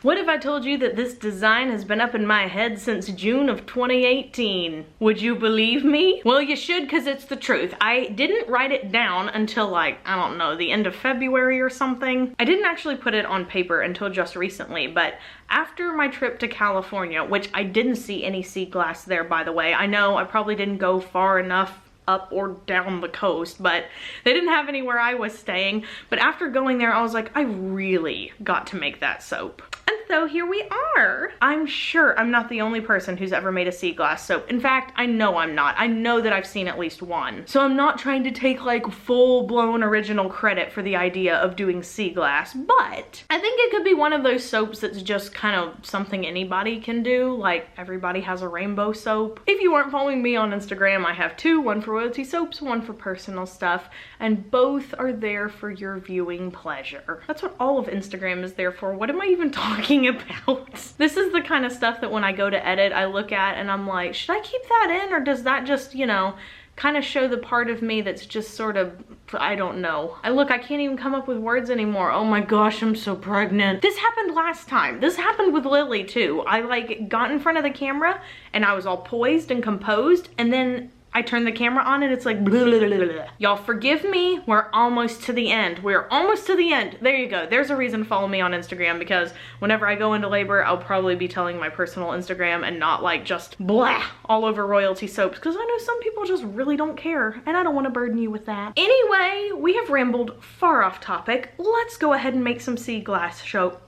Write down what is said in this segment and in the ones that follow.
What if I told you that this design has been up in my head since June of 2018? Would you believe me? Well, you should, because it's the truth. I didn't write it down until like, I don't know, the end of February or something. I didn't actually put it on paper until just recently, but after my trip to California, which I didn't see any sea glass there, by the way. I know I probably didn't go far enough up or down the coast, but they didn't have any where I was staying. But after going there, I was like, I really got to make that soap. And so here we are. I'm sure I'm not the only person who's ever made a sea glass soap. In fact, I know I'm not. I know that I've seen at least one. So I'm not trying to take like full-blown original credit for the idea of doing sea glass, but I think it could be one of those soaps that's just kind of something anybody can do. Like everybody has a rainbow soap. If you aren't following me on Instagram, I have two, one for royalty soaps, one for personal stuff, and both are there for your viewing pleasure. That's what all of Instagram is there for. What am I even talking about? This is the kind of stuff that when I go to edit, I look at and I'm like, should I keep that in, or does that just, you know, kind of show the part of me that's just sort of, I don't know. I can't even come up with words anymore. Oh my gosh, I'm so pregnant. This happened last time. This happened with Lily too. I like got in front of the camera and I was all poised and composed, and then I turn the camera on and it's like blah, blah, blah, blah. Y'all forgive me, we're almost to the end. We're almost to the end. There you go. There's a reason to follow me on Instagram, because whenever I go into labor, I'll probably be telling my personal Instagram and not like just blah all over royalty soaps, because I know some people just really don't care and I don't want to burden you with that. Anyway, we have rambled far off topic. Let's go ahead and make some sea glass soap.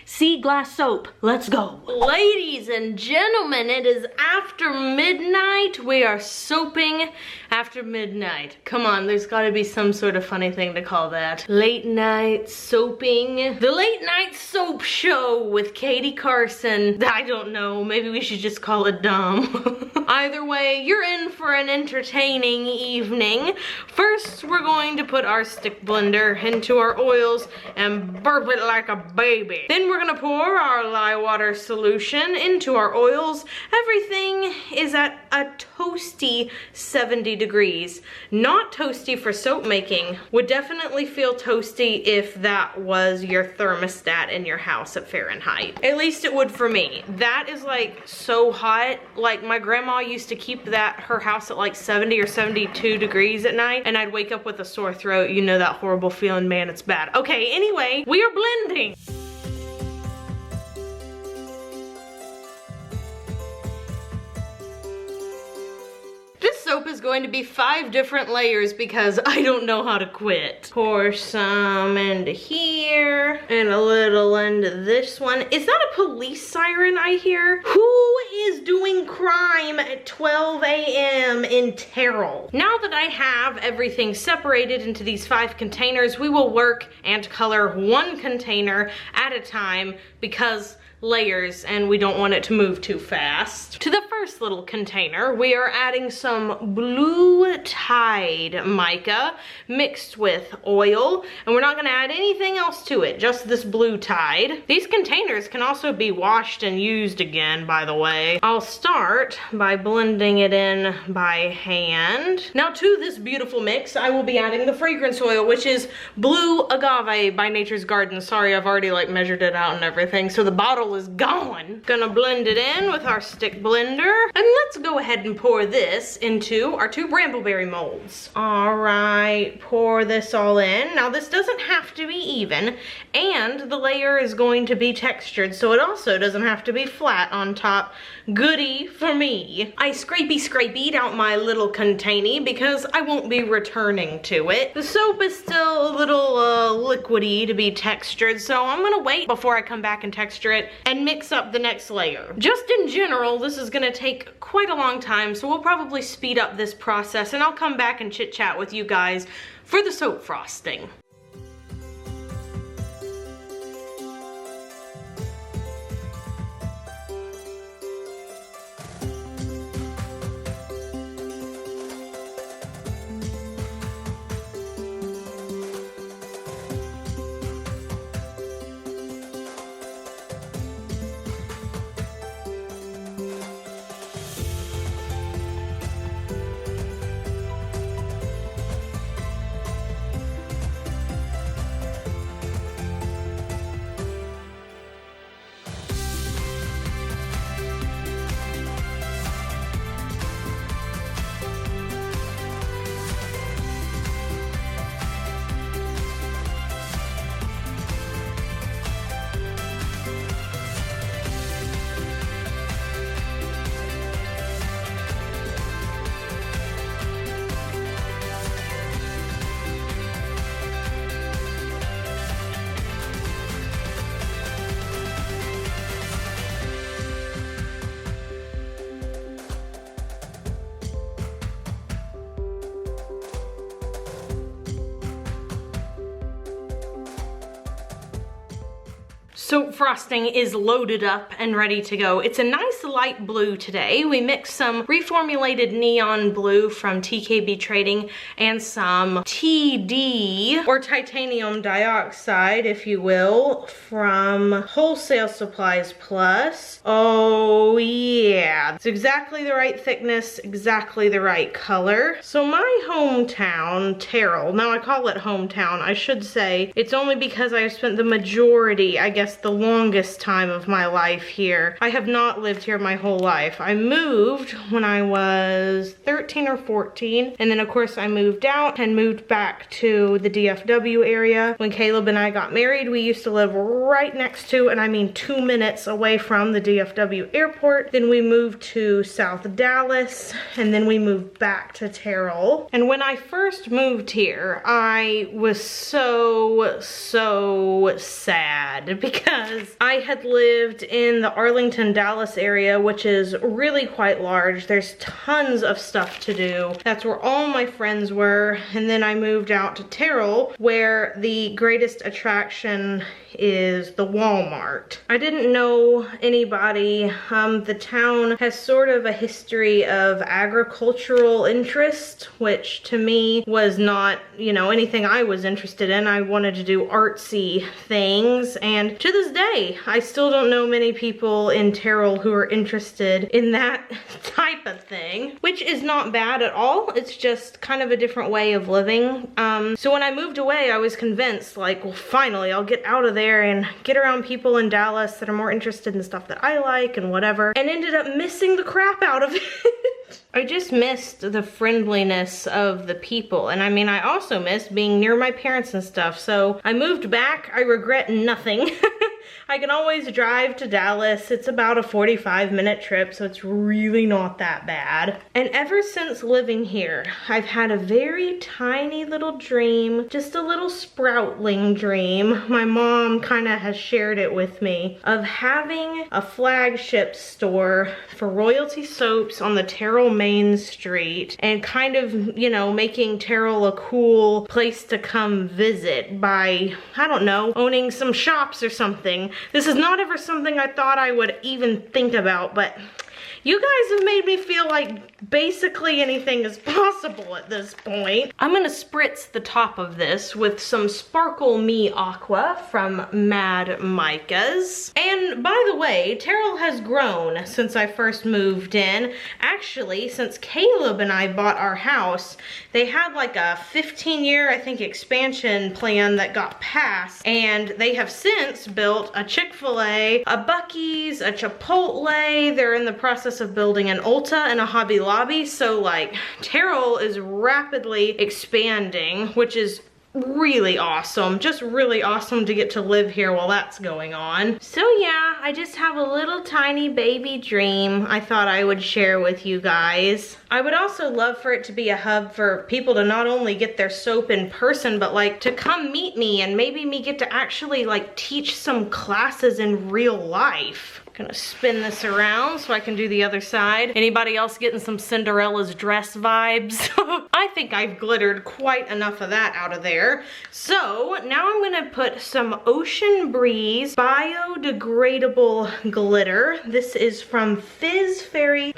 Sea glass soap. Let's go. Ladies and gentlemen, it is after midnight. We are soaping after midnight. Come on, there's gotta be some sort of funny thing to call that. Late night soaping. The late night soap show with Katie Carson. I don't know, maybe we should just call it dumb. Either way, you're in for an entertaining evening. First, we're going to put our stick blender into our oils and burp it like a baby. Then we're gonna pour our lye water solution into our oils. Everything is at a toasty 70 degrees. Not toasty for soap making. Would definitely feel toasty if that was your thermostat in your house at Fahrenheit. At least it would for me. That is like so hot. Like my grandma used to keep her house at like 70 or 72 degrees at night, and I'd wake up with a sore throat. You know that horrible feeling, man, it's bad. Okay, anyway, we are blending. This soap is going to be 5 different layers because I don't know how to quit. Pour some into here and a little into this one. Is that a police siren I hear? Who is doing crime at 12 a.m. in Terrell? Now that I have everything separated into these 5 containers, we will work and color 1 container at a time because layers and we don't want it to move too fast. To the first little container, we are adding some blue Tide mica mixed with oil, and we're not gonna add anything else to it, just this blue Tide. These containers can also be washed and used again, by the way. I'll start by blending it in by hand. Now to this beautiful mix, I will be adding the fragrance oil, which is blue agave by Nature's Garden. Sorry, I've already like measured it out and everything, so the bottle is gone. Gonna blend it in with our stick blender, and let's go ahead and pour this into our 2 brambleberry molds. All right, pour this all in. Now this doesn't have to be even, and the layer is going to be textured, so it also doesn't have to be flat on top. Goodie for me. I scrapey'd out my little container because I won't be returning to it. The soap is still a little liquidy to be textured, so I'm gonna wait before I come back and texture it and mix up the next layer. Just in general, this is gonna take quite a long time, so we'll probably speed up this process, and I'll come back and chit chat with you guys for the soap frosting. Soap frosting is loaded up and ready to go. It's a nice light blue today. We mixed some reformulated neon blue from TKB Trading and some TD, or titanium dioxide, if you will, from Wholesale Supplies Plus. Oh yeah, it's exactly the right thickness, exactly the right color. So my hometown, Terrell, now I call it hometown, I should say, it's only because I have spent the majority, I guess the longest time of my life here. I have not lived here my whole life. I moved when I was 13 or 14, and then of course I moved out and moved back to the DFW area. When Caleb and I got married, we used to live right next to, and I mean 2 minutes away from, the DFW airport. Then we moved to South Dallas, and then we moved back to Terrell. And when I first moved here, I was so sad because I had lived in the Arlington, Dallas area, which is really quite large. There's tons of stuff to do. That's where all my friends were. And then I moved out to Terrell, where the greatest attraction is the Walmart. I didn't know anybody. The town has sort of a history of agricultural interest, which to me was not, you know, anything I was interested in. I wanted to do artsy things, and to this day, I still don't know many people in Terrell who are interested in that type of thing, which is not bad at all. It's just kind of a different way of living. So when I moved away, I was convinced, like, well, finally, I'll get out of there and get around people in Dallas that are more interested in stuff that I like and whatever, and ended up missing the crap out of it. I just missed the friendliness of the people, and I mean, I also missed being near my parents and stuff, so I moved back. I regret nothing. I can always drive to Dallas. It's about a 45-minute trip, so it's really not that bad. And ever since living here, I've had a very tiny little dream, just a little sproutling dream. My mom kind of has shared it with me, of having a flagship store for royalty soaps on the Terrell Main Street, and kind of, you know, making Terrell a cool place to come visit by, I don't know, owning some shops or something. This is not ever something I thought I would even think about, but you guys have made me feel like basically anything is possible at this point. I'm gonna spritz the top of this with some Sparkle Me Aqua from Mad Micas. And by the way, Terrell has grown since I first moved in. Actually, since Caleb and I bought our house, they had like a 15-year, I think, expansion plan that got passed, and they have since built a Chick-fil-A, a Buc-ee's, a Chipotle. They're in the process of building an Ulta and a Hobby Lobby, so like Terrell is rapidly expanding, which is really awesome. Just really awesome to get to live here while that's going on. So yeah, I just have a little tiny baby dream I thought I would share with you guys. I would also love for it to be a hub for people to not only get their soap in person, but like to come meet me and maybe me get to actually like teach some classes in real life. Gonna spin this around so I can do the other side. Anybody else getting some Cinderella's dress vibes? I think I've glittered quite enough of that out of there. So now I'm gonna put some Ocean Breeze Biodegradable glitter. This is from fizzfairy.ca.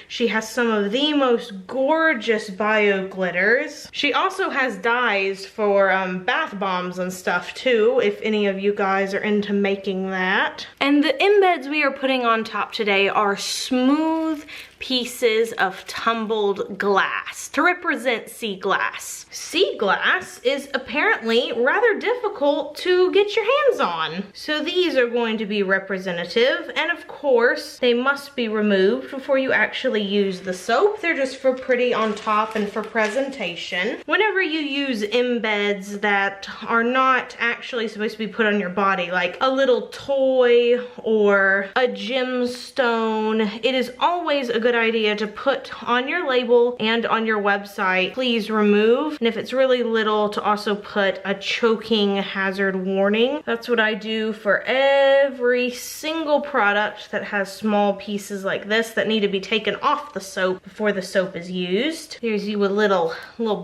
She has some of the most gorgeous bio glitters. She also has dyes for bath bombs and stuff too, if any of you guys are into making that. And the embeds we are putting on top today are smooth pieces of tumbled glass to represent sea glass. Sea glass is apparently rather difficult to get your hands on. So these are going to be representative, and of course they must be removed before you actually use the soap. They're just for pretty on top and for presentation. Whenever you use embeds that are not actually supposed to be put on your body, like a little toy or a gemstone, it is always a good good idea to put on your label and on your website, please remove. And if it's really little, to also put a choking hazard warning. That's what I do for every single product that has small pieces like this that need to be taken off the soap before the soap is used. Here's you a little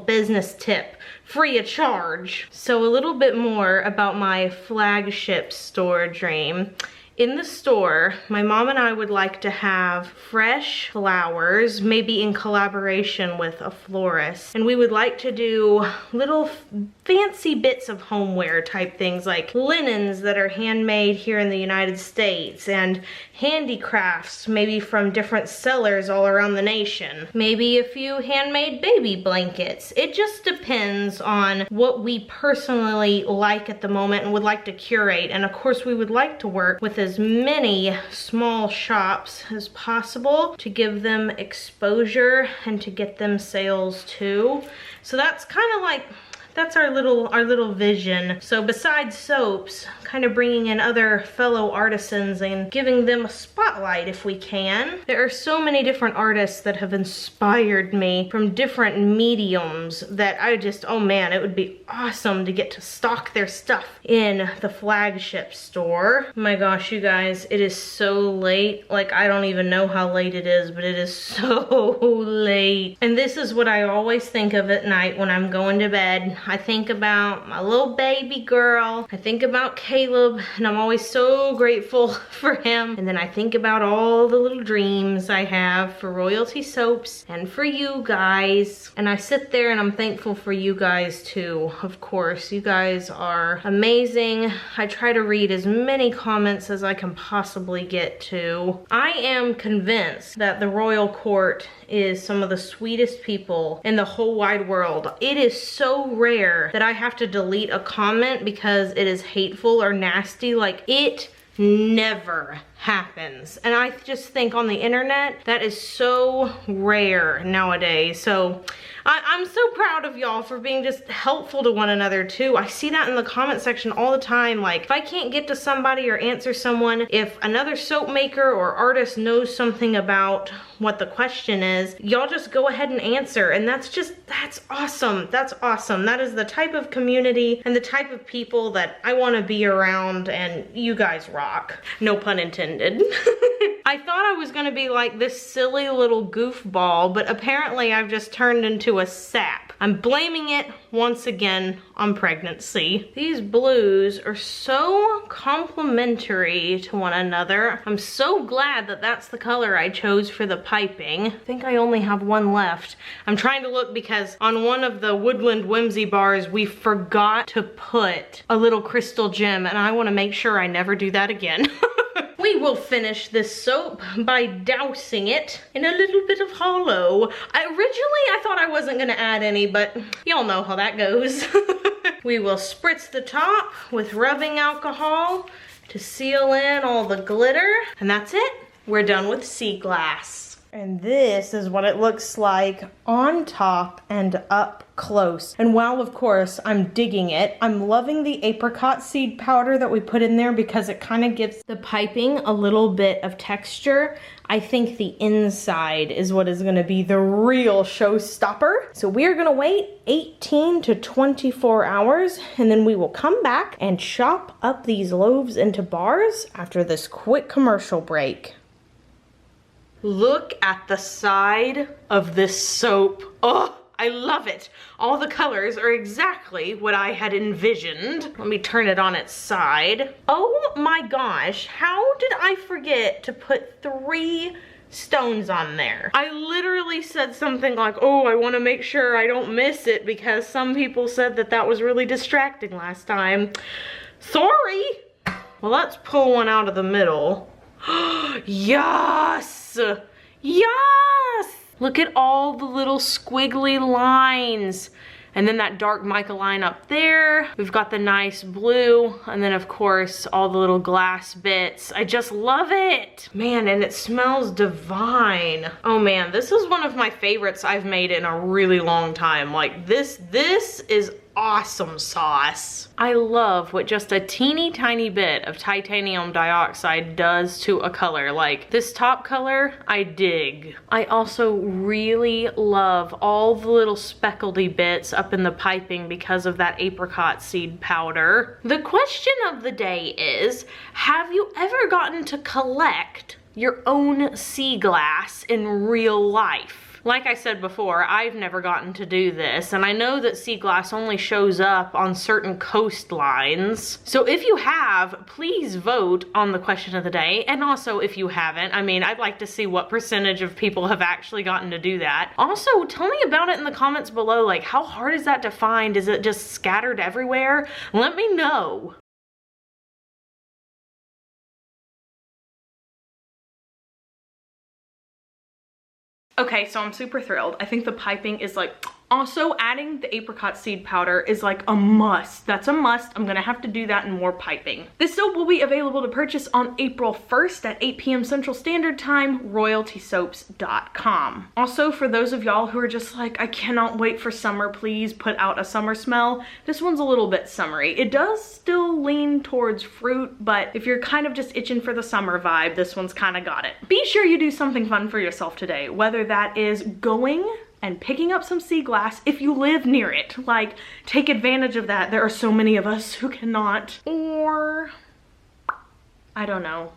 business tip, free of charge. So a little bit more about my flagship store dream. In the store, my mom and I would like to have fresh flowers, maybe in collaboration with a florist. And we would like to do little fancy bits of homeware type things, like linens that are handmade here in the United States, and handicrafts, maybe from different sellers all around the nation. Maybe a few handmade baby blankets. It just depends on what we personally like at the moment and would like to curate. And of course, we would like to work with as many small shops as possible to give them exposure and to get them sales too. So that's kind of like, that's our little vision. So besides soaps, kind of bringing in other fellow artisans and giving them a spotlight if we can. There are so many different artists that have inspired me from different mediums that I just, oh man, it would be awesome to get to stock their stuff in the flagship store. Oh my gosh, you guys, it is so late. Like, I don't even know how late it is, but it is so late. And this is what I always think of at night when I'm going to bed. I think about my little baby girl. I think about Caleb, and I'm always so grateful for him. And then I think about all the little dreams I have for Royalty Soaps and for you guys. And I sit there and I'm thankful for you guys too. Of course, you guys are amazing. I try to read as many comments as I can possibly get to. I am convinced that the Royal Court is some of the sweetest people in the whole wide world. It is so rare that I have to delete a comment because it is hateful or nasty. Like, it never happens. And I just think on the internet, that is so rare nowadays. So I'm so proud of y'all for being just helpful to one another too. I see that in the comment section all the time. Like, if I can't get to somebody or answer someone, if another soap maker or artist knows something about what the question is, y'all just go ahead and answer. And that's awesome. That's awesome. That is the type of community and the type of people that I want to be around, and you guys rock. No pun intended. I thought I was gonna be like this silly little goofball, but apparently I've just turned into a sap. I'm blaming it once again on pregnancy. These blues are so complementary to one another. I'm so glad that that's the color I chose for the piping. I think I only have one left. I'm trying to look because on one of the Woodland Whimsy bars, we forgot to put a little crystal gem, and I want to make sure I never do that again. We will finish this soap by dousing it in a little bit of hollow. Originally, I thought I wasn't gonna add any, but y'all know how that goes. We will spritz the top with rubbing alcohol to seal in all the glitter. And that's it. We're done with sea glass. And this is what it looks like on top and up close. And while of course I'm digging it, I'm loving the apricot seed powder that we put in there because it kind of gives the piping a little bit of texture. I think the inside is what is gonna be the real showstopper. So we're gonna wait 18 to 24 hours, and then we will come back and chop up these loaves into bars after this quick commercial break. Look at the side of this soap. Oh, I love it. All the colors are exactly what I had envisioned. Let me turn it on its side. Oh my gosh, how did I forget to put 3 stones on there? I literally said something like, oh, I want to make sure I don't miss it because some people said that that was really distracting last time. Sorry. Well, let's pull one out of the middle. Yes! Yes! Look at all the little squiggly lines. And then that dark mica line up there. We've got the nice blue. And then of course, all the little glass bits. I just love it. Man, and it smells divine. Oh man, this is one of my favorites I've made in a really long time. Like this is awesome sauce. I love what just a teeny tiny bit of titanium dioxide does to a color. Like this top color, I dig. I also really love all the little speckledy bits up in the piping because of that apricot seed powder. The question of the day is, have you ever gotten to collect your own sea glass in real life? Like I said before, I've never gotten to do this, and I know that sea glass only shows up on certain coastlines. So if you have, please vote on the question of the day. And also if you haven't, I mean, I'd like to see what percentage of people have actually gotten to do that. Also, tell me about it in the comments below. Like, how hard is that to find? Is it just scattered everywhere? Let me know. Okay, so I'm super thrilled. I think the piping is like, also adding the apricot seed powder is like a must. That's a must. I'm gonna have to do that and more piping. This soap will be available to purchase on April 1st at 8 p.m. Central Standard Time, royaltysoaps.com. Also, for those of y'all who are just like, I cannot wait for summer, please put out a summer smell. This one's a little bit summery. It does still lean towards fruit, but if you're kind of just itching for the summer vibe, this one's kind of got it. Be sure you do something fun for yourself today, whether that is going and picking up some sea glass if you live near it. Like, take advantage of that. There are so many of us who cannot. Or, I don't know,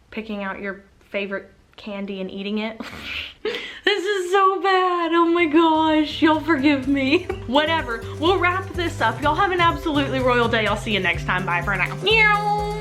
picking out your favorite candy and eating it. This is so bad. Oh my gosh, y'all forgive me. Whatever, we'll wrap this up. Y'all have an absolutely royal day. I'll see you next time. Bye for now. Meow.